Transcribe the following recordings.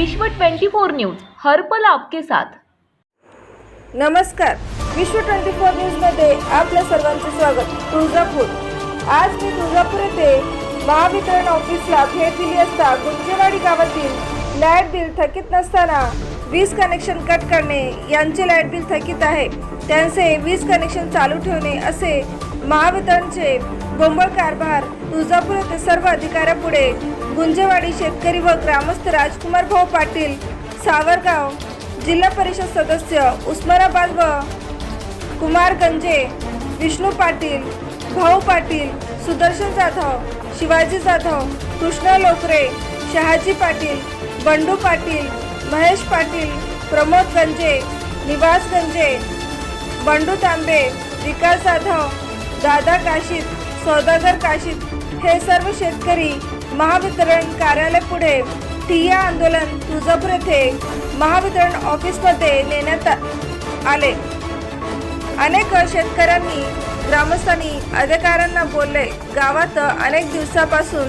विश्व 24 न्यूज हर पल आपके साथ। नमस्कार, विश्व 24 न्यूज मध्ये आपल्या सर्वांचे स्वागत। तुळजापूर। आज मी तुळजापूर येथे महावितरण ऑफिसला भेट दिली असता गुंजेवाडी गावातील लाईट बिल थकीत नसताना वीज कनेक्शन कट करणे, यांचे लाईट बिल थकीत आहे त्यांचे वीज कनेक्शन चालू ठेवणे असे महावितरणचे बोंबळ कारभार तुळजापूर येथे सर्व अधिकाऱ्यापुढे गुंजेवाडी शेतकरी व ग्रामस्थ राजकुमार भाऊ पाटील, सावरगाव जिल्हा परिषद सदस्य उस्मानाबाद व कुमार गंजे, विष्णू पाटील, भाऊ पाटील, सुदर्शन जाधव, शिवाजी जाधव, कृष्णा लोकरे, शहाजी पाटील, बंडू पाटील, महेश पाटील, प्रमोद गंजे, निवास गंजे, बंडू तांबे, विकास जाधव, दादा काशीद, सौदागर काशीद हे सर्व शेतकरी महावितरण कार्यालय पुढे ठिय्या आंदोलन तुळजापूर येथे महावितरण ऑफिसमध्ये नेण्यात आले। अनेक शेतकऱ्यांनी ग्रामस्थांनी अधिकाऱ्यांना बोलले, गावात अनेक दिवसापासून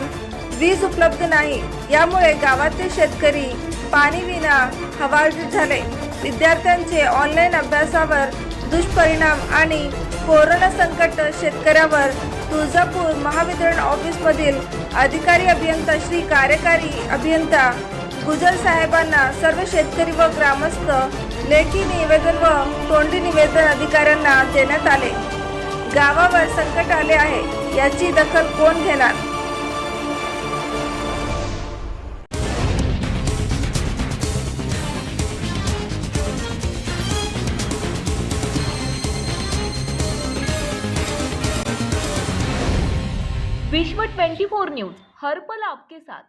वीज उपलब्ध नाही, यामुळे गावातील शेतकरी पाणी विना हवालदिल झाले। विद्यार्थ्यांचे ऑनलाईन अभ्यासावर दुष्परिणाम आणि कोरोना संकट शेतकऱ्यावर तुळजापूर महावितरण ऑफिसमधील अधिकारी अभियंता श्री कार्यकारी अभियंता गुजर साहेबांना सर्व शेतकरी व ग्रामस्थ लेखी निवेदन व तोंडी निवेदन अधिकाऱ्यांना देण्यात आले। गावावर संकट आले आहे, याची दखल कोण घेणार? विश्व 24 न्यूज हर पल आपके साथ।